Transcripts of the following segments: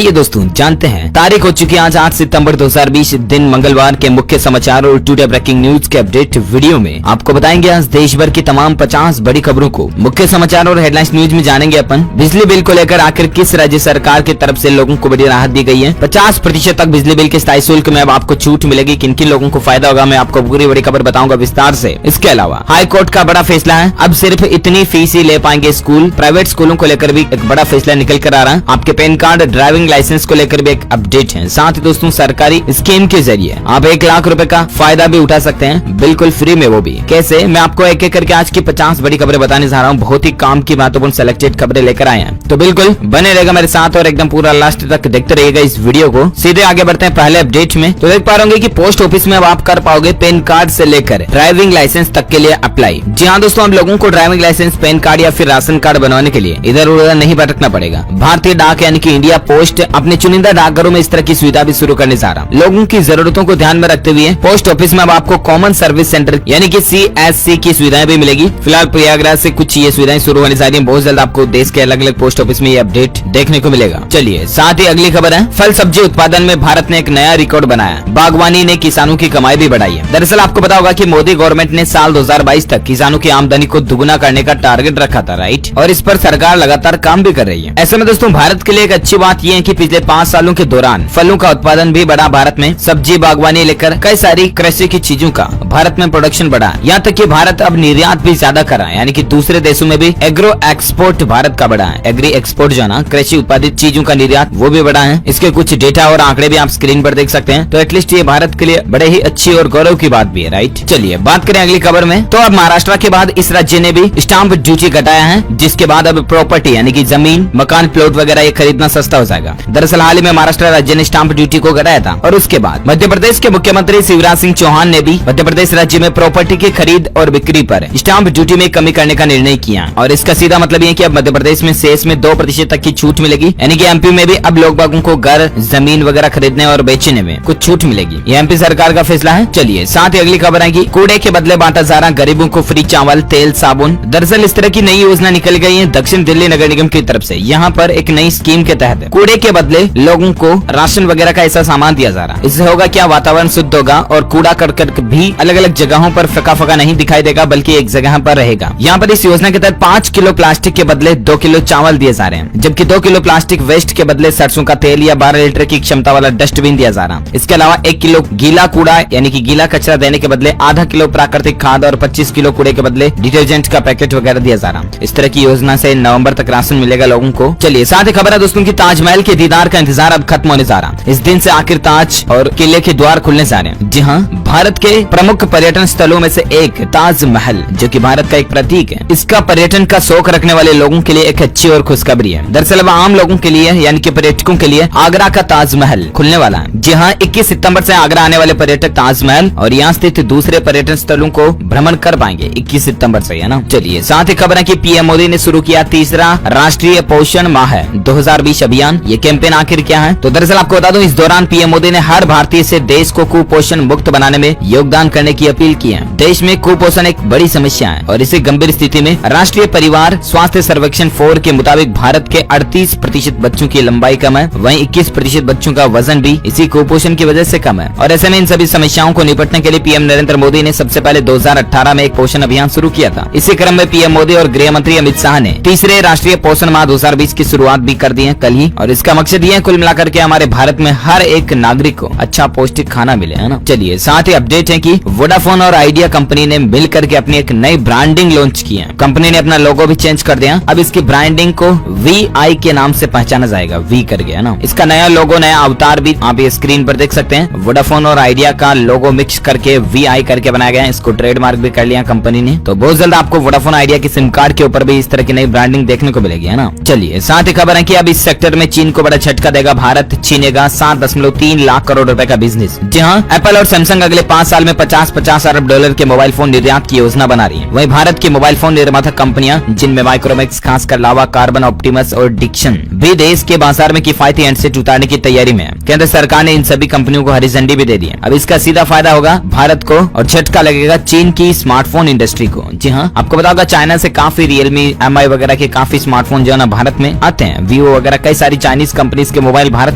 आइए दोस्तों जानते हैं तारीख हो चुकी है आज 8 सितंबर 2020 दिन मंगलवार के मुख्य समाचार और टुडे ब्रेकिंग न्यूज के अपडेट वीडियो में आपको बताएंगे आज देश भर की तमाम 50 बड़ी खबरों को। मुख्य समाचार और हेडलाइंस न्यूज में जानेंगे अपन बिजली बिल को लेकर आखिर किस राज्य सरकार की तरफ से लोगों को बड़ी राहत दी गई है। 50% तक बिजली बिल के स्थायी शुल्क में अब आपको छूट मिलेगी। किन किन लोगों को फायदा होगा मैं आपको पूरी बड़ी खबर बताऊंगा विस्तार से। इसके अलावा हाई कोर्ट का बड़ा फैसला है, अब सिर्फ इतनी फीस ही ले पाएंगे स्कूल। प्राइवेट स्कूलों को लेकर भी एक बड़ा फैसला निकल कर आ रहा है। आपके पैन कार्ड ड्राइविंग लाइसेंस को लेकर भी एक अपडेट है। साथ ही दोस्तों सरकारी स्कीम के जरिए आप 1 लाख रुपए का फायदा भी उठा सकते हैं, बिल्कुल फ्री में, वो भी कैसे, मैं आपको एक एक करके आज की 50 बड़ी खबरें बताने जा रहा हूँ। बहुत ही काम की महत्वपूर्ण सिलेक्टेड खबरें लेकर आए हैं, तो बिल्कुल बने रहेगा मेरे साथ और एकदम पूरा लास्ट तक देखते रहिएगा इस वीडियो को। सीधे आगे बढ़ते हैं पहले अपडेट में। तो देख पा रहे होंगे कि पोस्ट ऑफिस में अब आप कर पाओगे पैन कार्ड से लेकर ड्राइविंग लाइसेंस तक के लिए अप्लाई। जी हाँ दोस्तों, अब लोगों को ड्राइविंग लाइसेंस, पैन कार्ड या फिर राशन कार्ड बनवाने के लिए इधर उधर नहीं भटकना पड़ेगा। भारतीय डाक यानी कि इंडिया पोस्ट अपने चुनिंदा डाकघरों में इस तरह की सुविधा भी शुरू करने जा रहा है। लोगों की जरूरतों को ध्यान में रखते हुए पोस्ट ऑफिस में अब आपको कॉमन सर्विस सेंटर यानी कि CSC की सुविधाएं भी मिलेगी। फिलहाल प्रयागराज से कुछ ये सुविधाएं शुरू होने जा रही है। बहुत जल्द आपको देश के अलग अलग पोस्ट ऑफिस में ये अपडेट देखने को मिलेगा। चलिए साथ ही अगली खबर है, फल सब्जी उत्पादन में भारत ने एक नया रिकॉर्ड बनाया। बागवानी ने किसानों की कमाई भी बढ़ाई है। दरअसल आपको पता होगा कि मोदी गवर्नमेंट ने साल 2022 तक किसानों की आमदनी को दुगुना करने का टारगेट रखा था, राइट, और इस पर सरकार लगातार काम भी कर रही है। ऐसे में दोस्तों भारत के लिए एक अच्छी बात यह है कि पिछले 5 सालों के दौरान फलों का उत्पादन भी बढ़ा। भारत में सब्जी, बागवानी लेकर कई सारी कृषि की चीजों का भारत में प्रोडक्शन बढ़ा। यहाँ तक कि भारत अब निर्यात भी ज्यादा कर रहा है, यानी कि दूसरे देशों में भी एग्रो एक्सपोर्ट भारत का बढ़ा है। एग्री एक्सपोर्ट जो ना कृषि उत्पादित चीजों का निर्यात, वो भी बढ़ा है। इसके कुछ डेटा और आंकड़े भी आप स्क्रीन पर देख सकते हैं। तो एटलीस्ट ये भारत के लिए बड़े ही अच्छी और गौरव की बात भी है, राइट। चलिए बात करें अगली खबर में। तो अब महाराष्ट्र के बाद इस राज्य ने भी स्टाम्प ड्यूटी घटाया है, जिसके बाद अब प्रॉपर्टी यानी कि जमीन, मकान, प्लॉट वगैरह ये खरीदना सस्ता हो जाएगा। दरअसल हाल ही में महाराष्ट्र राज्य ने स्टाम्प ड्यूटी को घटाया था और उसके बाद मध्य प्रदेश के मुख्यमंत्री शिवराज सिंह चौहान ने भी मध्य प्रदेश राज्य में प्रॉपर्टी की खरीद और बिक्री पर स्टाम्प ड्यूटी में कमी करने का निर्णय किया। और इसका सीधा मतलब ये कि अब मध्य प्रदेश में शेष में 2% तक की छूट मिलेगी, यानी कि MP में भी अब लोग बागों को घर, जमीन वगैरह खरीदने और बेचने में कुछ छूट मिलेगी। ये MP सरकार का फैसला है। चलिए साथ ही अगली खबर है कि कूड़े के बदले बांटा जा रहा गरीबों को फ्री चावल, तेल, साबुन। दरअसल इस तरह की नई योजना निकल गई है दक्षिण दिल्ली नगर निगम की तरफ से। यहाँ पर एक नई स्कीम के तहत कूड़े के बदले लोगों को राशन वगैरह का ऐसा सामान दिया जा रहा है। इससे होगा क्या, वातावरण शुद्ध होगा और कूड़ा करकट भी अलग अलग जगहों पर फका फका नहीं दिखाई देगा, बल्कि एक जगह पर रहेगा। यहाँ पर इस योजना के तहत 5 किलो प्लास्टिक के बदले 2 किलो चावल दिए जा रहे हैं, जबकि 2 किलो प्लास्टिक वेस्ट के बदले सरसों का तेल या 12 लीटर की क्षमता वाला डस्टबिन दिया जा रहा है। इसके अलावा 1 किलो गीला कूड़ा यानी कि गीला कचरा देने के बदले आधा किलो प्राकृतिक खाद और 25 किलो कूड़े के बदले डिटर्जेंट का पैकेट वगैरह दिया जा रहा है। इस तरह की योजना से नवंबर तक राशन मिलेगा लोगों को। चलिए साथ ही खबर है दोस्तों की ताजमहल के दीदार का इंतजार अब खत्म होने जा रहा है। इस दिन से आखिर ताज और किले के द्वार खुलने जा रहे हैं। जी हाँ, भारत के प्रमुख पर्यटन स्थलों में से एक ताजमहल, जो कि भारत का एक प्रतीक है, इसका पर्यटन का शौक रखने वाले लोगों के लिए एक अच्छी और खुशखबरी है। दरअसल अब आम लोगों के लिए यानी कि पर्यटकों के लिए आगरा का ताजमहल खुलने वाला है। जी हाँ, 21 सितंबर से आगरा आने वाले पर्यटक ताजमहल और यहाँ स्थित दूसरे पर्यटन स्थलों को भ्रमण कर पाएंगे 21 सितंबर से, है ना। चलिए साथ ही खबर है कि PM मोदी ने शुरू किया तीसरा राष्ट्रीय पोषण माह 2020 अभियान। ये कैंपेन आखिर क्या है, तो दरअसल आपको बता दूं इस दौरान PM मोदी ने हर भारतीय से देश को कुपोषण मुक्त बनाने में योगदान करने की अपील की है। देश में कुपोषण एक बड़ी समस्या है और इसी गंभीर स्थिति में राष्ट्रीय परिवार स्वास्थ्य सर्वेक्षण 4 के मुताबिक भारत के 38% बच्चों की लंबाई कम है, वहीं 21% बच्चों का वजन भी इसी कुपोषण की वजह से कम है। और ऐसे में इन सभी समस्याओं को निपटने के लिए PM नरेंद्र मोदी ने सबसे पहले 2018 में एक पोषण अभियान शुरू किया था। इसी क्रम में PM मोदी और गृह मंत्री अमित शाह ने तीसरे राष्ट्रीय पोषण माह 2020 की शुरुआत भी कर दी है कल ही। और इसका मकसद ये है कुल मिलाकर के हमारे भारत में हर एक नागरिक को अच्छा पौष्टिक खाना मिले, है ना। चलिए साथ ही अपडेट है कि वोडाफोन और आइडिया कंपनी ने मिल करके अपनी एक नई ब्रांडिंग लॉन्च की है। कंपनी ने अपना लोगो भी चेंज कर दिया। अब इसकी ब्रांडिंग को VI के नाम से पहचाना जाएगा, V करके, है ना। इसका नया लोगो, नया अवतार भी आप ये स्क्रीन पर देख सकते हैं। वोडाफोन और आइडिया का लोगो मिक्स करके VI करके बनाया गया है। इसको ट्रेडमार्क भी कर लिया कंपनी ने। तो बहुत जल्द आपको वोडाफोन आइडिया की सिम कार्ड के ऊपर भी इस तरह की नई ब्रांडिंग देखने को मिलेगी, है ना। चलिए साथ ही खबर है कि अब इस सेक्टर में चीन को बड़ा झटका देगा। भारत छीनेगा 7.3 लाख करोड़ रुपए का बिजनेस। जी हाँ, एप्पल और सैमसंग अगले 5 साल में 50-50 अरब डॉलर के मोबाइल फोन निर्यात की योजना बना रही है। वहीं भारत की मोबाइल फोन निर्माता कंपनियां, जिनमें माइक्रोमैक्स, खासकर लावा, कार्बन, ऑप्टिमस और डिक्सन, भी देश के बाजार में किफायती हैंडसेट उतारने की तैयारी में है। केंद्र सरकार ने इन सभी कंपनियों को हरी झंडी भी दे दी है। अब इसका सीधा फायदा होगा भारत को और झटका लगेगा चीन की स्मार्टफोन इंडस्ट्री को। जी हाँ, आपको बता होगा चाइना से काफी रियलमी, MI वगैरह के काफी स्मार्टफोन जो है ना भारत में आते हैं। वीवो वगैरह कई सारी चाइनीज कंपनीज के मोबाइल भारत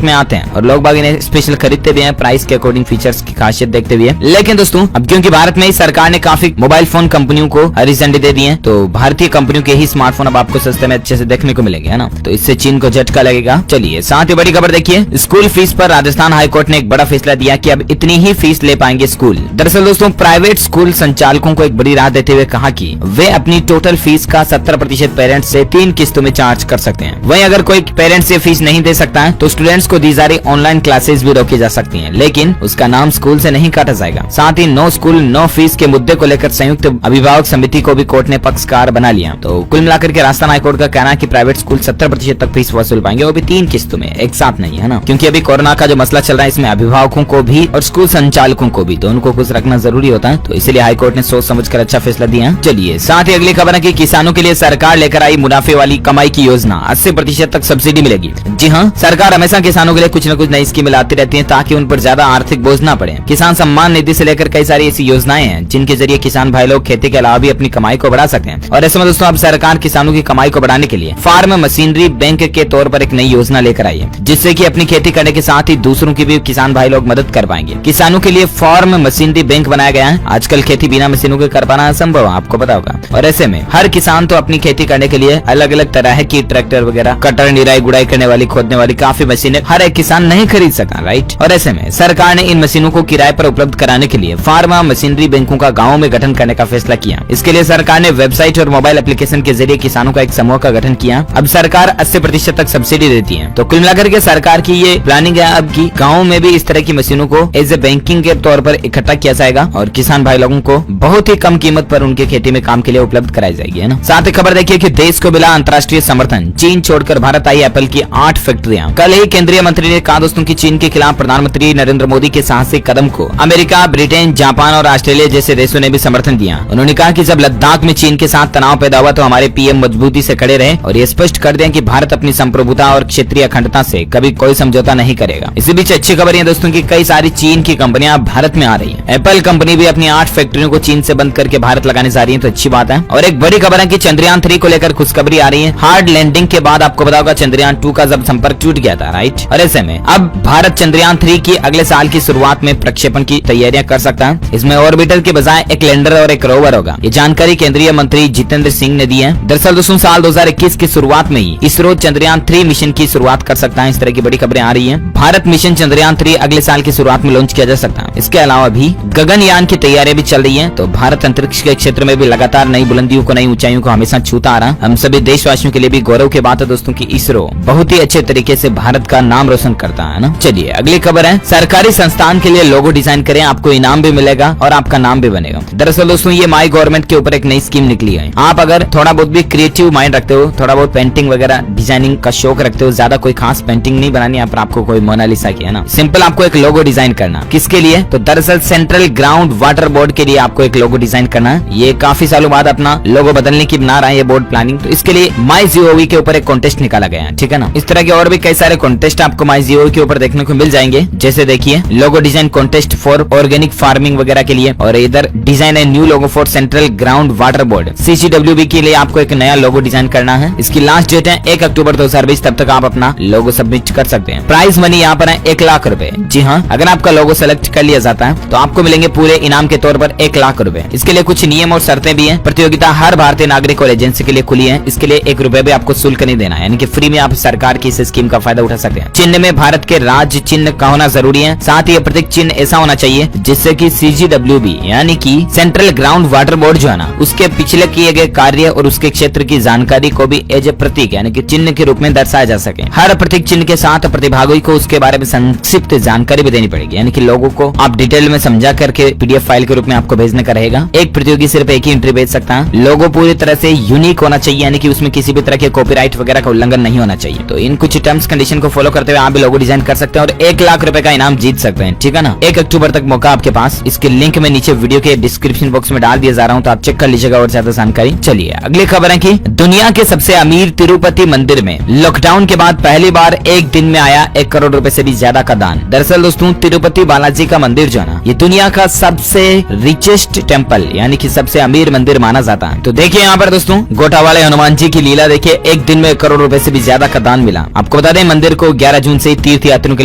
में आते हैं और लोग बाग इन्हें स्पेशल खरीदते भी हैं, प्राइस के अकॉर्डिंग, फीचर्स की खासियत देखते हुए। लेकिन दोस्तों अब क्योंकि भारत में ही सरकार ने काफी मोबाइल फोन कंपनियों को हरी झंडी दे दी है, तो भारतीय कंपनियों के ही स्मार्टफोन अब आपको सस्ते में अच्छे से देखने को मिलेंगे, है ना। तो इससे चीन को झटका लगेगा। चलिए साथ ही बड़ी खबर देखिए, स्कूल फीस पर राजस्थान हाईकोर्ट ने एक बड़ा फैसला दिया कि अब इतनी ही फीस ले पाएंगे स्कूल। दरअसल दोस्तों प्राइवेट स्कूल संचालकों को एक बड़ी राहत देते हुए कहा कि वे अपनी टोटल फीस का 70% पेरेंट्स से 3 किस्तों में चार्ज कर सकते हैं। वहीं अगर कोई पेरेंट्स ये फीस नहीं दे सकता है तो स्टूडेंट्स को दी जा रही ऑनलाइन क्लासेस भी रोकी जा सकती हैं, लेकिन उसका नाम स्कूल से नहीं काटा जाएगा। साथ ही नो स्कूल नो फीस के मुद्दे को लेकर संयुक्त अभिभावक समिति को भी कोर्ट ने पक्षकार बना लिया। तो कुल मिलाकर के राजस्थान हाईकोर्ट का कहना है कि प्राइवेट स्कूल 70% तक फीस वसूल पाएंगे, वो भी 3 किस्तों में, एक साथ नहीं, है ना। क्योंकि अभी कोरोना का जो मसला चल रहा है इसमें अभिभावकों को भी और स्कूल संचालकों को भी दोनों को कुछ रखना जरूरी होता है, तो इसीलिए हाईकोर्ट ने सोच समझकर अच्छा फैसला दिया। चलिए साथ ही अगली खबर है कि किसानों के लिए सरकार लेकर आई मुनाफे वाली कमाई की योजना, 80% तक सब्सिडी मिलेगी। जी हाँ, सरकार हमेशा किसानों के लिए कुछ न कुछ नई स्कीम लाती रहती है ताकि उन पर ज्यादा आर्थिक बोझ न पड़े। किसान सम्मान निधि से लेकर कई सारी ऐसी योजनाएं हैं जिनके जरिए किसान भाई लोग खेती के अलावा भी अपनी कमाई को बढ़ा सकते हैं। और ऐसे में दोस्तों अब सरकार किसानों की कमाई को बढ़ाने के लिए फार्म मशीनरी बैंक के तौर पर एक नई योजना लेकर आई है, जिससे कि अपनी खेती करने के साथ ही दूसरों की भी किसान भाई लोग मदद कर पाएंगे। किसानों के लिए फार्म मशीनरी बैंक बनाया गया है। आजकल खेती बिना मशीनों के कर पाना असंभव है, आपको पता होगा। और ऐसे में हर किसान तो अपनी खेती करने के लिए अलग अलग तरह की ट्रैक्टर वगैरह, कटर, निराई गुड़ाई करने वाली, खोदने वाली काफी मशीनें हर एक किसान नहीं खरीद सका, राइट। और ऐसे में सरकार ने इन मशीनों को किराए पर उपलब्ध कराने के लिए फार्मा मशीनरी बैंकों का गाँव में गठन करने का फैसला किया। इसके लिए सरकार ने वेबसाइट और मोबाइल एप्लीकेशन के जरिए किसानों का एक समूह का गठन किया। अब सरकार 80% तक सब्सिडी देती है। तो कुल मिलाकर के सरकार की ये प्लानिंग है अब की गाँव में भी इस तरह की मशीनों को एज ए बैंकिंग के तौर पर इकट्ठा किया जाएगा और किसान भाई लोगों को बहुत ही कम कीमत पर उनके खेती में काम के लिए उपलब्ध कराई जाएगी, है ना। साथ ही खबर देखिए कि देश को मिला अंतर्राष्ट्रीय समर्थन, चीन छोड़कर भारत आई एप्पल की 8 फैक्ट्रियां। कल ही केंद्रीय मंत्री ने कहा दोस्तों कि चीन के खिलाफ प्रधानमंत्री नरेंद्र मोदी के साहसिक कदम को अमेरिका, ब्रिटेन, जापान और ऑस्ट्रेलिया जैसे देशों ने भी समर्थन दिया। उन्होंने कहा कि जब लद्दाख में चीन के साथ तनाव पैदा हुआ तो हमारे पीएम मजबूती से खड़े रहे और ये स्पष्ट कर दें कि भारत अपनी संप्रभुता और क्षेत्रीय अखंडता से कभी कोई समझौता नहीं करेगा। इसी बीच अच्छी खबर है दोस्तों की कई सारी चीन की कंपनियां भारत में आ रही है। एप्पल कंपनी भी अपनी 8 फैक्ट्रियों को चीन से बंद करके भारत लगाने जा रही है, तो अच्छी बात है। और एक बड़ी खबर है कि चंद्रयान 3 को लेकर खुशखबरी आ रही है। हार्ड लैंडिंग के बाद आपको पता होगा चंद्रयान 2 का जब संपर्क टूट गया था, राइट। और ऐसे में अब भारत चंद्रयान 3 की अगले साल की शुरुआत में प्रक्षेपण की तैयारियां कर सकता है। इसमें ऑर्बिटर के बजाय एक लैंडर और एक रोवर होगा। ये जानकारी केंद्रीय मंत्री जितेंद्र सिंह ने दी है। दरअसल दोस्तों साल 2021 की शुरुआत में ही इसरो चंद्रयान 3 मिशन की शुरुआत कर सकता है। इस तरह की बड़ी खबरें आ रही है। भारत मिशन चंद्रयान 3 अगले साल की शुरुआत में लॉन्च किया जा सकता है। इसके अलावा भी गगनयान की तैयारियां भी चल रही है। तो भारत अंतरिक्ष के क्षेत्र में भी लगातार नई बुलंदियों को, नई ऊंचाइयों को हमेशा छूता आ रहा। हम सभी देशवासियों के लिए भी गौरव की बात है दोस्तों की इसरो बहुत ही अच्छे तरीके से भारत का नाम रोशन करता है ना। चलिए अगली खबर है, सरकारी संस्थान के लिए लोगो डिजाइन करें, आपको इनाम भी मिलेगा और आपका नाम भी बनेगा। दरअसल दोस्तों ये माई गवर्नमेंट के ऊपर एक नई स्कीम निकली है। आप अगर थोड़ा बहुत भी क्रिएटिव माइंड रखते हो, थोड़ा बहुत पेंटिंग वगैरह डिजाइनिंग का शौक रखते हो, ज्यादा कोई खास पेंटिंग नहीं बनानी पर आपको कोई मोनालिसा की, है ना, सिंपल आपको एक लोगो डिजाइन करना। किसके लिए? तो दरअसल सेंट्रल ग्राउंड वाटर बोर्ड के लिए आपको एक लोगो डिजाइन करना है। ये काफी सालों बाद अपना लोगो बदलने की बना रहा है ये बोर्ड प्लानिंग। तो इसके लिए MyGov के ऊपर एक कॉन्टेस्ट निकाला गया है, ठीक है ना। इस तरह के और भी कई सारे कॉन्टेस्ट आपको MyGov के ऊपर देखने को मिल जाएंगे। जैसे देखिए logo design contest for organic farming वगैरह के लिए, और इधर डिजाइन है new logo for central ground water board CCWB के लिए आपको एक नया लोगो डिजाइन करना है। इसकी लास्ट डेट है 1 अक्टूबर 2020, तब तक आप अपना लोगो सबमिट कर सकते हैं। प्राइज मनी यहाँ पर है 1 लाख रुपए। जी हाँ, अगर आपका लोगो सेलेक्ट कर लिया जाता है तो आपको मिलेंगे पूरे इनाम के तौर पर 1 लाख रुपए। इसके लिए कुछ नियम और शर्तें भी हैं। प्रतियोगिता हर भारतीय नागरिक और एजेंसी के लिए खुली है। इसके लिए 1 रुपए भी आपको शुल्क नहीं देना है, यानी कि फ्री में आप सरकार की इस स्कीम का फायदा उठा सकते हैं। चिन्ह में भारत के राज्य चिन्ह का होना जरूरी है। साथ ही ये प्रतीक चिन्ह ऐसा होना चाहिए जिससे कि CCWB यानी कि सेंट्रल ग्राउंड वाटर बोर्ड जो है ना, उसके पिछले किए गए कार्य और उसके क्षेत्र की जानकारी को भी एज ए प्रतीक यानी कि चिन्ह के रूप में दर्शाया जा सके। हर प्रतीक चिन्ह के साथ प्रतिभागी को उसके बारे में संक्षिप्त जानकारी भी देनी पड़ेगी, यानी कि लोगों को आप डिटेल में समझा करके PDF फाइल के रूप में आपको भेजने का रहेगा। एक प्रतियोगी सिर्फ एक ही एंट्री भेज सकता है। लोगो पूरी तरह से यूनिक होना चाहिए, यानी कि उसमें किसी भी तरह के कॉपीराइट वगैरह का उल्लंघन नहीं होना चाहिए। तो इन कुछ टर्म्स कंडीशन को फॉलो करते हुए आप भी लोगो डिजाइन कर सकते हैं और 1 लाख रुपए का इनाम जीत सकते हैं, ठीक है ना। 1 अक्टूबर तक मौका आपके पास। इसके लिंक में नीचे वीडियो के डिस्क्रिप्शन बॉक्स में डाल दिया जा रहा हूँ, तो आप चेक कर लीजिएगा और ज्यादा जानकारी। चलिए अगली खबर है कि दुनिया के सबसे अमीर तिरुपति मंदिर में लॉकडाउन के बाद पहली बार एक दिन में आया 1 करोड़ रुपए से भी ज्यादा का दान। दरअसल दोस्तों तिरुपति बालाजी का मंदिर जो है ना, ये दुनिया का सबसे रिचेस्ट टेम्पल यानी कि सबसे अमीर मंदिर माना जाता है। तो देखिए यहाँ पर दोस्तों गोटा वाले हनुमान जी की लीला देखिए, एक दिन में 1 करोड़ रुपए से भी ज्यादा का दान मिला। आपको बता दें मंदिर को 11 जून से तीर्थ यात्रियों के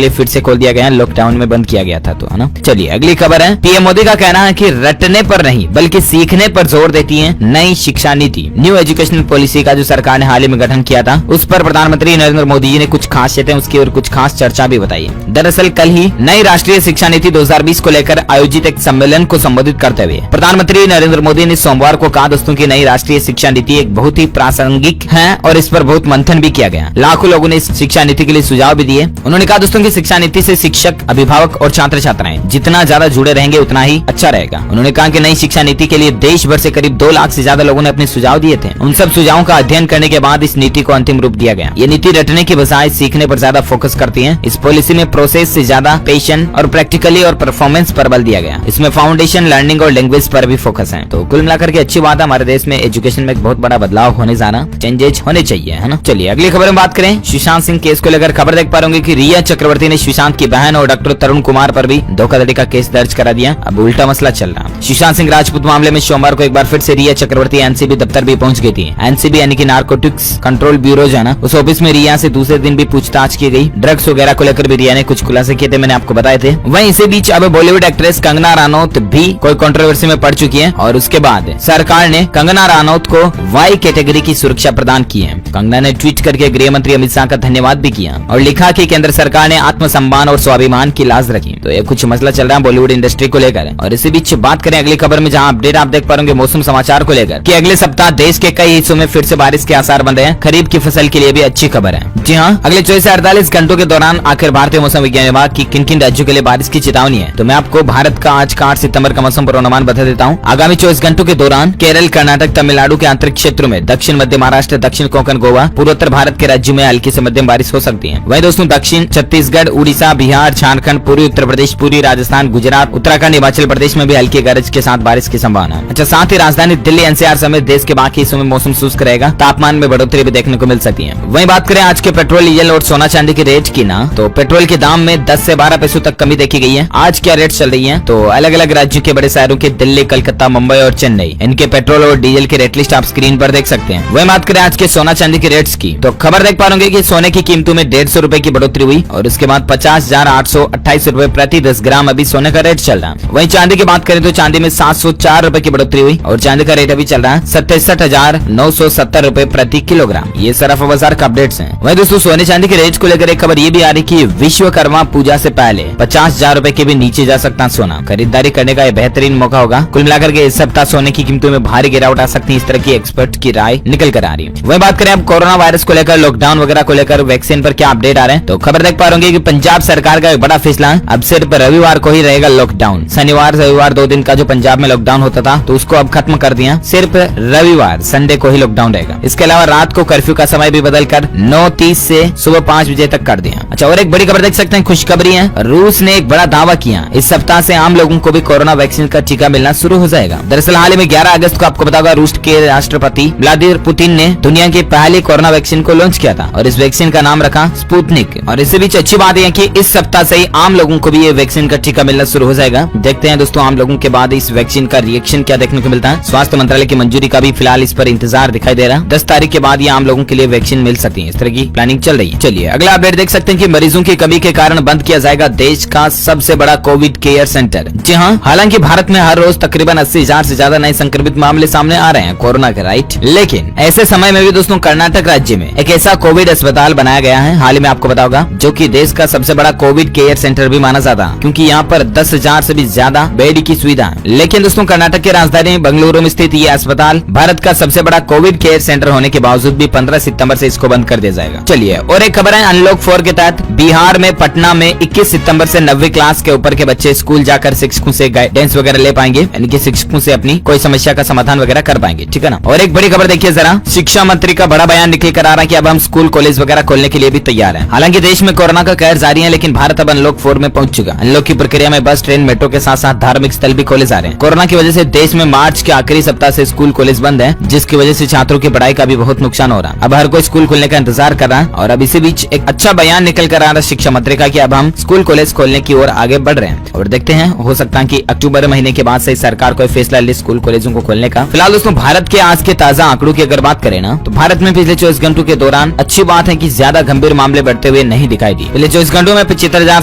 लिए फिर से खोल दिया गया, लॉकडाउन में बंद किया गया था, तो है ना। चलिए अगली खबर है, पीएम मोदी का कहना है कि रटने पर नहीं बल्कि सीखने पर जोर देती है नई शिक्षा नीति। न्यू एजुकेशनल पॉलिसी का जो सरकार ने हाल ही में गठन किया था, उस पर प्रधानमंत्री नरेंद्र मोदी जी ने कुछ खासियतें उसकी और कुछ खास चर्चा भी बताई है। दरअसल कल ही नई राष्ट्रीय शिक्षा नीति 2020 को लेकर आयोजित एक सम्मेलन को संबोधित करते हुए प्रधानमंत्री नरेंद्र मोदी ने सोमवार को कहा दोस्तों की नई राष्ट्रीय शिक्षा नीति एक बहुत ही प्रासंगिक है और इस पर बहुत मंथन भी किया गया। लाखों लोगों ने इस शिक्षा नीति के लिए सुझाव भी दिए। उन्होंने कहा दोस्तों की शिक्षा नीति से शिक्षक, अभिभावक और छात्र छात्राएं जितना ज्यादा जुड़े रहेंगे उतना ही अच्छा रहेगा। उन्होंने कहा कि नई शिक्षा नीति के लिए देश भर से करीब 2 लाख से ज्यादा लोगों ने अपने सुझाव दिए थे। उन सब सुझावों का अध्ययन करने के बाद इस नीति को अंतिम रूप दिया गया। ये नीति रटने की बजाय सीखने पर ज्यादा फोकस करती है। इस पॉलिसी में प्रोसेस से ज्यादा पेशन और प्रैक्टिकली और परफॉर्मेंस पर बल दिया गया। इसमें फाउंडेशन, लर्निंग और लैंग्वेज पर भी फोकस है। तो कुल मिलाकर के अच्छी बात है, हमारे देश में एजुकेशन में एक बहुत बड़ा बदलाव होने जा रहा, चेंजेज होने चाहिए, है ना। चलिए अगली खबर में बात करें, सुशांत सिंह केस को लेकर खबर देख पा रहे होंगे कि रिया चक्रवर्ती ने सुशांत की बहन और डॉक्टर तरुण कुमार पर भी धोखाधड़ी का केस दर्ज करा दिया। अब उल्टा मसला चल रहा। सुशांत सिंह राजपूत मामले में सोमवार को एक बार फिर से रिया चक्रवर्ती एनसीबी दफ्तर भी पहुंच गई थी। एनसीबी यानी कि नारकोटिक्स कंट्रोल ब्यूरो जो है ना, उस ऑफिस में रिया से दूसरे दिन भी पूछताछ की गई। ड्रग्स वगैरह को लेकर भी रिया ने कुछ खुलासे किए थे, मैंने आपको बताए थे। वहीं इसी बीच अब बॉलीवुड एक्ट्रेस कंगना रनौत भी कोई कंट्रोवर्सी में पड़ चुकी है और उसके बाद सरकार ने कंगना रनौत को वाई कैटेगरी की सुरक्षा प्रदान की है। कंगना ने ट्वीट करके गृह मंत्री अमित शाह का धन्यवाद भी किया और लिखा कि केंद्र सरकार ने आत्मसम्मान और स्वाभिमान की लाज रखी। तो ये कुछ मसला चल रहा है बॉलीवुड इंडस्ट्री को लेकर। और इसी बीच बात करें अगली खबर में, जहां अपडेट आप देख पाएंगे मौसम समाचार को लेकर कि अगले सप्ताह देश के कई हिस्सों में फिर से बारिश के आसार बन रहे हैं। खरीफ की फसल के लिए भी अच्छी खबर है। जी हाँ, अगले 24 से 48 घंटों के दौरान आखिर भारतीय मौसम विज्ञान विभाग की किन किन राज्यों के लिए बारिश की चेतावनी है। तो मैं आपको भारत का आज का 8 सितंबर का मौसम पूर्वानुमान बता देता हूँ। आगामी 24 घंटों के दौरान केरल, कर्नाटक, तमिलनाडु के आंतरिक क्षेत्रों में, दक्षिण मध्य महाराष्ट्र, दक्षिण कोंकण, गोवा, पूर्वोत्तर भारत के राज्यों में हल्की से मध्यम बारिश हो सकती है। वहीं दोस्तों दक्षिण छत्तीसगढ़, उड़ीसा, बिहार, झारखंड, पूर्वी उत्तर प्रदेश, पूर्वी राजस्थान, गुजरात, उत्तराखंड, हिमाचल प्रदेश में भी हल्की गरज के साथ बारिश की संभावना है। अच्छा, साथ ही राजधानी दिल्ली, एनसीआर समेत देश के बाकी हिस्सों में मौसम शुष्क रहेगा। तापमान में बढ़ोतरी भी देखने को मिल सकती है। वहीं बात करें आज के पेट्रोल, डीजल और सोना चांदी के रेट की ना, तो पेट्रोल के दाम में 10 से 12 पैसों तक कमी देखी गई है। आज क्या रेट चल रही है, तो अलग अलग राज्यों के बड़े शहरों के दिल्ली, कलकत्ता, मुंबई और चेन्नई, इनके पेट्रोल और डीजल की रेट लिस्ट आप स्क्रीन पर देख सकते हैं। वहीं बात करें आज के सोना चांदी के रेट्स की, तो खबर देख पा रहे कि सोने की कीमतों में 150 रुपए की बढ़ोतरी हुई और उसके बाद 50,828 रुपए प्रति 10 ग्राम अभी सोने का रेट चल रहा है। वहीं चांदी की बात करें तो चांदी में 704 रुपए की बढ़ोतरी हुई और चांदी का रेट अभी चल रहा है 67,970 रुपए प्रति किलोग्राम। ये सराफा बाजार का अपडेट्स हैं। वहीं दोस्तों सोने चांदी के रेट को लेकर एक खबर ये भी आ रही कि विश्वकर्मा पूजा से पहले 50,000 रुपए के भी नीचे जा सकता सोना। खरीदारी करने का यह बेहतरीन मौका होगा। कुल मिलाकर के इस सप्ताह सोने की कीमतों में भारी गिरावट आ सकती है, इस तरह की एक्सपर्ट की राय निकल कर आ रही है। वहीं बात करें अब कोरोना वायरस को लेकर, लॉकडाउन वगैरह को लेकर, वैक्सीन पर क्या अपडेट आ रहे हैं, तो खबर देख पा रहे कि पंजाब सरकार का एक बड़ा फैसला है। अब सिर्फ रविवार को ही रहेगा लॉकडाउन। शनिवार, रविवार 2 दिन का जो पंजाब में लॉकडाउन होता था तो उसको अब खत्म कर दिया। सिर्फ रविवार, संडे को ही लॉकडाउन रहेगा। इसके अलावा रात को कर्फ्यू का समय भी बदलकर 9:30 से सुबह 5 बजे तक कर दिया। अच्छा, और एक बड़ी खबर देख सकते हैं, खुशखबरी है। रूस ने एक बड़ा दावा किया, इस सप्ताह से आम लोगों को भी कोरोना वैक्सीन का टीका मिलना शुरू हो जाएगा। दरअसल हाल ही में 11 अगस्त को आपको बताओगा रूस के राष्ट्रपति व्लादिमीर पुतिन ने दुनिया की पहली कोरोना वैक्सीन को लॉन्च किया था और इस वैक्सीन का नाम रखा स्पुतनिक। और इसी बीच अच्छी बात है कि इस सप्ताह से ही आम लोगों को भी ये वैक्सीन का टीका मिलना शुरू हो जाएगा। देखते हैं दोस्तों आम लोगों के बाद इस वैक्सीन का रिएक्शन क्या देखने को मिलता है। स्वास्थ्य मंत्रालय की मंजूरी का भी फिलहाल इस पर इंतजार दिखाई दे रहा है। 10 तारीख के बाद ये आम लोगों के लिए वैक्सीन मिल सकती है, इस तरह की प्लानिंग चल रही है। चलिए अगला अपडेट देख सकते हैं कि मरीजों की कमी के कारण बंद किया जाएगा देश का सबसे बड़ा कोविड केयर सेंटर। जी हाँ, हालांकि भारत में हर रोज तकरीबन 80,000 से ज्यादा नए संक्रमित मामले सामने आ रहे हैं कोरोना के, राइट। लेकिन ऐसे समय में भी दोस्तों कर्नाटक राज्य में एक ऐसा कोविड अस्पताल बनाया गया है, हाल ही में आपको बताऊंगा, जो कि देश का सबसे बड़ा कोविड केयर सेंटर भी माना जाता है, क्योंकि यहाँ पर 10,000 से भी ज्यादा बेड की सुविधा है। लेकिन दोस्तों कर्नाटक की राजधानी बेंगलुरु में स्थित ये अस्पताल भारत का सबसे बड़ा कोविड केयर सेंटर होने के बावजूद भी 15 सितंबर से इसको बंद कर दिया जाएगा। चलिए और एक खबर है, अनलॉक 4 के तहत तहत बिहार में पटना में 21 सितंबर से 9वीं क्लास के ऊपर के बच्चे स्कूल जाकर शिक्षकों से गाइडेंस वगैरह ले पाएंगे, यानी कि शिक्षकों से अपनी कोई समस्या का समाधान वगैरह कर पाएंगे, ठीक है ना। और एक बड़ी खबर देखिए जरा, शिक्षा मंत्री का बड़ा बयान निकल कर आ रहा है कि अब हम स्कूल कॉलेज वगैरह खोलने के लिए भी तैयार हैं। हालांकि देश में कोरोना का कहर जारी है, लेकिन भारत अब अनलॉक 4 में पहुंच चुका। अनलॉक की प्रक्रिया में बस, ट्रेन, मेट्रो के साथ साथ धार्मिक स्थल भी खोले जा रहे हैं। कोरोना की वजह से देश में मार्च के आखिरी सप्ताह से स्कूल कॉलेज बंद है, जिसकी वजह से छात्रों की पढ़ाई का भी बहुत नुकसान हो रहा है। अब हर कोई स्कूल खुलने का इंतजार कर रहा है और अब इसी बीच एक अच्छा बयान निकल कर आ रहा है शिक्षा मंत्री का कि अब हम स्कूल कॉलेज खोलने की ओर आगे बढ़ रहे हैं। और देखते हैं, हो सकता है कि अक्टूबर महीने के बाद से सरकार कोई फैसला ले स्कूल कॉलेजों को खोलने का। फिलहाल दोस्तों, भारत के आज के ताजा आंकड़ों की अगर बात करें ना, तो भारत में पिछले 24 घंटों के दौरान अच्छी बात है कि ज्यादा गंभीर मामले बढ़ते हुए नहीं दिखाई दी। पिछले 24 घंटों में 75,000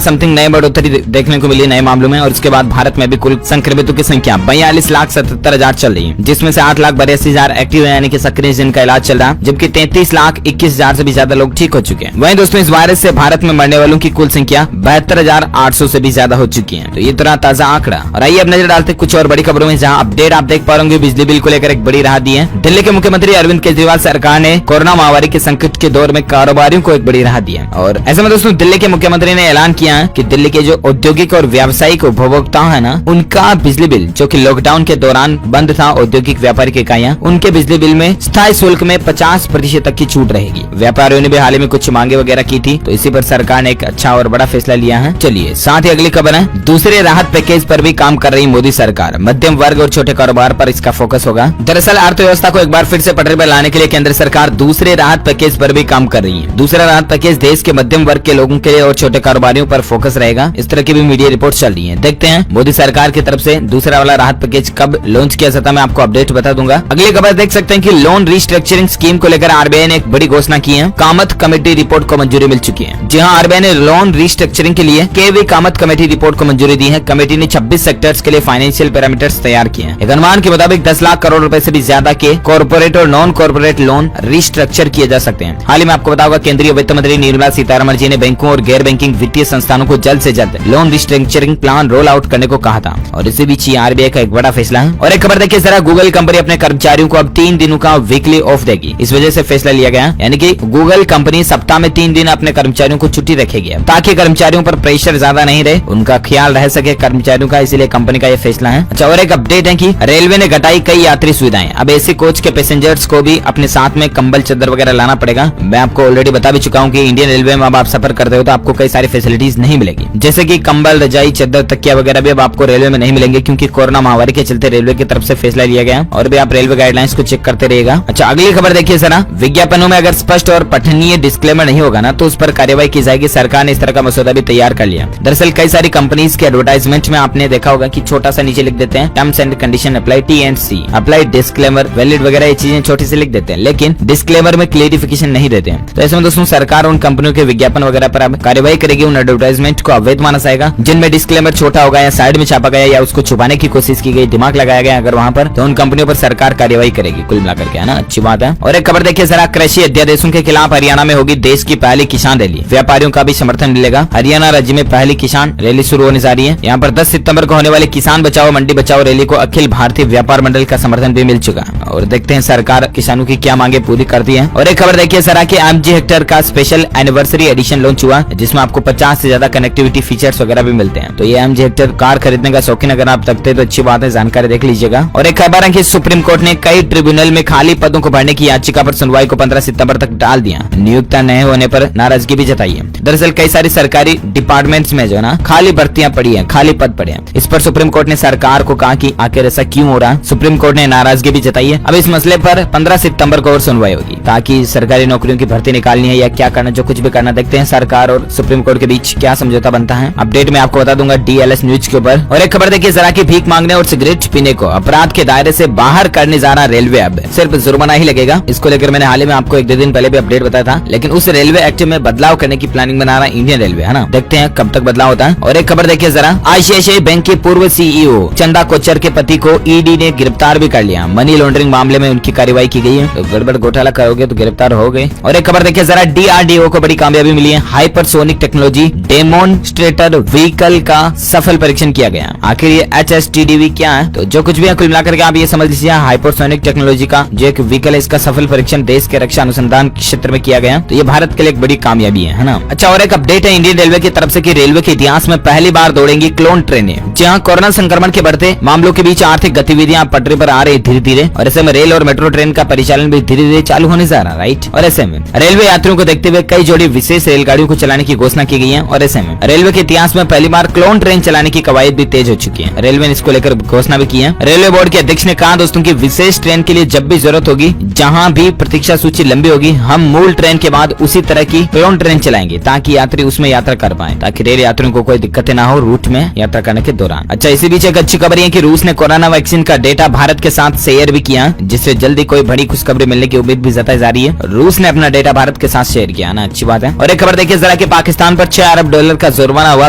समथिंग नए बढ़ोतरी देखने को मिली नए मामलों में। और उसके बाद भारत में भी कुल संक्रमितों की संख्या 42,77,000 चल रही है, जिसमें से 8,82,000 एक्टिव है, यानी कि सक्रिय जिनका इलाज चल रहा है, जबकि 33,21,000 से भी ज्यादा लोग ठीक हो चुके हैं। वहीं दोस्तों, इस वायरस से भारत में मरने वालों की कुल संख्या 72,800 से भी ज्यादा हो चुकी है। तो ये तरह ताजा आंकड़ा। और आइए अब नजर डालते कुछ और बड़ी खबरों में, जहां अपडेट आप देख पा रहे होंगे। बिजली बिल को लेकर एक बड़ी राहत दी है। दिल्ली के मुख्यमंत्री अरविंद केजरीवाल सरकार ने कोरोना महामारी के संकट के दौर में कारोबारियों को एक बड़ी राहत दी है। और ऐसे में दोस्तों, दिल्ली के मुख्यमंत्री ने ऐलान किया है कि दिल्ली के जो औद्योगिक और व्यावसायिक उपभोक्ता है ना, उनका बिजली बिल जो कि लॉकडाउन के दौरान बंद था, औद्योगिक व्यापारिक इकाइयां, उनके बिजली बिल में स्थायी शुल्क में 50% तक की छूट रहेगी। व्यापारियों ने भी हाल ही में कुछ मांगे वगैरह की थी, तो इसी पर सरकार ने एक अच्छा और बड़ा फैसला लिया है। चलिए साथ ही अगली खबर है, दूसरे राहत पैकेज पर भी काम कर रही मोदी सरकार। मध्यम वर्ग और छोटे कारोबार पर इसका फोकस होगा। दरअसल अर्थव्यवस्था को एक बार फिर से पटरी पर लाने के लिए केंद्र सरकार दूसरे राहत पैकेज पर भी काम कर रही है। दूसरा राहत पैकेज देश के मध्यम वर्ग के लोगों के लिए और छोटे कारोबारियों पर फोकस रहेगा। इस तरह की भी मीडिया रिपोर्ट चल रही है। देखते हैं मोदी सरकार की तरफ से दूसरा वाला राहत पैकेज कब लॉन्च किया जाता है, मैं आपको अपडेट बता दूंगा। अगली खबर देख सकते हैं कि लोन रिस्ट्रक्चरिंग स्कीम को लेकर आरबीआई ने एक बड़ी घोषणा की है। कामत कमेटी रिपोर्ट को मंजूरी मिल चुकी है। जी हां, आरबीआई ने लोन रिस्ट्रक्चरिंग के लिए केवी कामत कमेटी रिपोर्ट को मंजूरी दी है। कमेटी ने 26 सेक्टर्स के लिए फाइनेंशियल पैरामीटर्स तैयार किए हैं। एक अनुमान के मुताबिक 10 लाख करोड़ रुपए से भी ज्यादा के कॉर्पोरेट और नॉन कॉर्पोरेट लोन रिस्ट्रक्चर किए जा सकते हैं। हाल ही में आपको बताऊंगा, केंद्रीय वित्त मंत्री निर्मला सीतारमण जी ने बैंकों और गैर बैंकिंग वित्तीय संस्थानों को जल्द से जल्द loan restructuring plan roll out करने को कहा था। और इसी बीच आरबीआई का एक बड़ा फैसला है। और एक खबर देखिए जरा, गूगल कंपनी अपने कर्मचारियों को अब 3 दिनों का वीकली ऑफ देगी। इस वजह से फैसला लिया गया, यानी कि गूगल कंपनी सप्ताह में 3 दिन अपने कर्मचारियों को छुट्टी रखेगी, ताकि कर्मचारियों पर प्रेशर ज्यादा नहीं रहे, उनका ख्याल रह सके कर्मचारियों का। इसीलिए कंपनी का यह फैसला है। अच्छा, और एक अपडेट है कि रेलवे ने घटाई कई यात्री सुविधाएं। अब एसी कोच के पैसेंजर्स को भी अपने साथ में कंबल चादर वगैरह लाना पड़ेगा। मैं आपको ऑलरेडी बता भी चुका हूँ कि इंडियन रेलवे में अब आप सफर करते हो तो आपको कई सारी फैसिलिटीज नहीं मिलेगी, जैसे कि कंबल, रजाई, चादर, तकिया वगैरह भी अब आपको रेलवे में नहीं मिलेंगे, क्योंकि कोरोना महामारी के चलते रेलवे की तरफ से फैसला लिया गया। और भी आप रेलवे गाइडलाइंस को चेक करते रहिएगा। अच्छा, अगली खबर देखिए जरा, विज्ञापनों में अगर स्पष्ट और पठनीय डिस्क्लेमर नहीं होगा ना, तो उस पर कार्रवाई की जाएगी। सरकार ने इस तरह का मसौदा भी तैयार कर लिया। दरअसल कई सारी कंपनीज के एडवर्टाइजमेंट में आपने देखा होगा कि छोटा सा नीचे लिख देते हैं terms and condition apply, T&C apply, disclaimer, valid वगैरह ये चीजें छोटी सी लिख देते हैं, लेकिन डिस्क्लेमर में क्लेरिफिकेशन नहीं देते हैं। तो ऐसे में दोस्तों, सरकार उन कंपनियों के विज्ञापन वगैरह पर अब कार्रवाई करेगी। उन एडवर्टाइजमेंट को अवैध माना जाएगा जिनमें डिस्क्लेमर छोटा होगा या साइड में छापा गया या उसको छुपाने की कोशिश की गई, दिमाग लगाया गया अगर वहां पर, तो उन कंपनियों पर सरकार कार्रवाई करेगी। कुल मिलाकर के, है ना, अच्छी बात है। और एक खबर देखिए जरा, कृषि अध्यादेशों के खिलाफ हरियाणा में होगी देश की पहली किसान रैली। व्यापारियों का भी समर्थन मिलेगा। हरियाणा राज्य में पहली किसान रैली शुरू होने जा रही है। यहाँ पर 10 सितंबर को होने वाली किसान बचाओ मंडी बचाओ रैली को अखिल भारतीय व्यापार मंडल का समर्थन भी मिल चुका है। और देखते हैं सरकार किसानों की क्या मांगे पूरी करती है। और एक खबर देखिए जरा कि MG हेक्टर का स्पेशल एनिवर्सरी एडिशन लॉन्च हुआ, जिसमें आपको 50 से ज्यादा कनेक्टिविटी फीचर्स वगैरह भी मिलते हैं। तो ये MG हेक्टर कार खरीदने का शौकीन अगर आप रखते हैं तो अच्छी बात है, जानकारी देख लीजिएगा। और एक खबर है कि सुप्रीम कोर्ट ने कई ट्रिब्यूनल में खाली पदों को भरने की याचिका पर सुनवाई को 15 सितंबर तक डाल दिया। नियुक्ता नहीं होने पर नाराजगी भी जताई है। दरअसल कई सारी सरकारी डिपार्टमेंट्स में जो है ना, खाली भर्तियां पड़ी है, खाली पद पड़े हैं। इस पर सुप्रीम कोर्ट ने सरकार को कहा कि आखिर ऐसा क्यों हो रहा। सुप्रीम कोर्ट ने नाराजगी भी जताई है। अब इस मसले पर 15 सितंबर को और सुनवाई होगी, ताकि सरकारी नौकरियों की भर्ती निकालनी है या क्या करना, जो कुछ भी करना। देखते हैं सरकार और सुप्रीम कोर्ट के बीच क्या समझौता बनता है। अपडेट में आपको बता दूंगा DLS न्यूज के ऊपर। और एक खबर देखिए जरा कि भीख मांगने और सिगरेट पीने को अपराध के दायरे से बाहर करने जा रहा रेलवे अब सिर्फ जुर्माना ही लगेगा। इसको लेकर मैंने हाल ही में आपको 1-2 दिन पहले भी अपडेट बताया था, लेकिन उस रेलवे एक्ट में बदलाव करने की प्लानिंग बना रहा इंडियन रेलवे, है ना। देखते हैं कब तक बदलाव होता है। और एक खबर देखिए जरा, ICICI बैंक के पूर्व CEO चंदा कोचर के पति को ED ने गिरफ्तार भी कर लिया। मनी लॉन्ड्रिंग मामले में उनकी कार्रवाई की गई है। तो गड़बड़ घोटाला करोगे तो गिरफ्तार हो गए। और एक खबर देखिए जरा, DRDO को बड़ी कामयाबी मिली है। हाइपरसोनिक टेक्नोलॉजी डेमोन्स्ट्रेटर व्हीकल का सफल परीक्षण किया गया। आखिर ये HSTDV क्या है, तो जो कुछ भी है कुल मिलाकर के आप ये समझ लीजिए, हाइपरसोनिक टेक्नोलॉजी का जो एक व्हीकल है, इसका सफल परीक्षण देश के रक्षा अनुसंधान क्षेत्र में किया गया। तो ये भारत के लिए एक बड़ी कामयाबी है है ना। अच्छा, और एक अपडेट है इंडियन रेलवे की तरफ से कि रेलवे के इतिहास में पहली बार दौड़ेंगी क्लोन ट्रेनें। जहां कोरोना संक्रमण के बढ़ते मामलों के बीच आर्थिक गतिविधियां पटरी पर आ रही धीरे धीरे, और ऐसे में रेल और मेट्रो ट्रेन का परिचालन भी धीरे धीरे चालू होने जा रहा, राइट। और ऐसे में रेलवे यात्रियों को देखते हुए कई जोड़ी विशेष रेलगाड़ियों को चलाने की घोषणा की गई है। और ऐसे में रेलवे के इतिहास में पहली बार क्लोन ट्रेन चलाने की कवायद भी तेज हो चुकी है। रेलवे ने इसको लेकर घोषणा भी की है। रेलवे बोर्ड के अध्यक्ष ने कहा, दोस्तों की विशेष ट्रेन के लिए जब भी जरूरत होगी, जहां भी प्रतीक्षा सूची लंबी होगी, हम मूल ट्रेन के बाद उसी तरह की क्लोन ट्रेन चलाएंगे ताकि यात्री उसमें यात्रा कर पाए, ताकि रेल यात्रियों को कोई दिक्कतें ना हो रूट में यात्रा करने के दौरान। अच्छा, इसी बीच एक अच्छी खबर है कि रूस ने कोरोना वैक्सीन का डेटा भारत के साथ शेयर भी किया, जिससे जल्दी कोई बड़ी खुशखबरी मिलने की उम्मीद भी जताई जा रही है। रूस ने अपना डेटा भारत के साथ शेयर किया ना, अच्छी बात है। और एक खबर देखिए जरा कि पाकिस्तान पर 6 अरब डॉलर का जुर्माना हुआ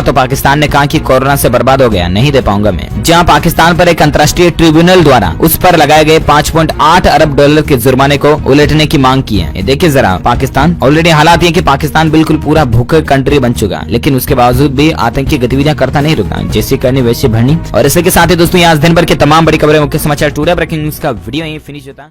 तो पाकिस्तान ने कहा कि कोरोना से बर्बाद हो गया, नहीं दे पाऊंगा मैं। जहां पाकिस्तान पर एक अंतर्राष्ट्रीय ट्रिब्यूनल द्वारा उस पर लगाए गए 5.8 अरब डॉलर के जुर्माने को उलटने की मांग की है। देखिए जरा, पाकिस्तान ऑलरेडी हालात ये कि पाकिस्तान बिल्कुल पूरा भूखे कंट्री बन चुका, लेकिन उसके बावजूद भी आतंकी गतिविधियां करता नहीं रुका, जैसी करनी वैसी भरनी। और इसी के साथ ही दोस्तों आज दिन भर के तमाम बड़ी खबरें, मुख्य समाचार, टुडे ब्रेकिंग न्यूज का वीडियो यही फिनिश होता है।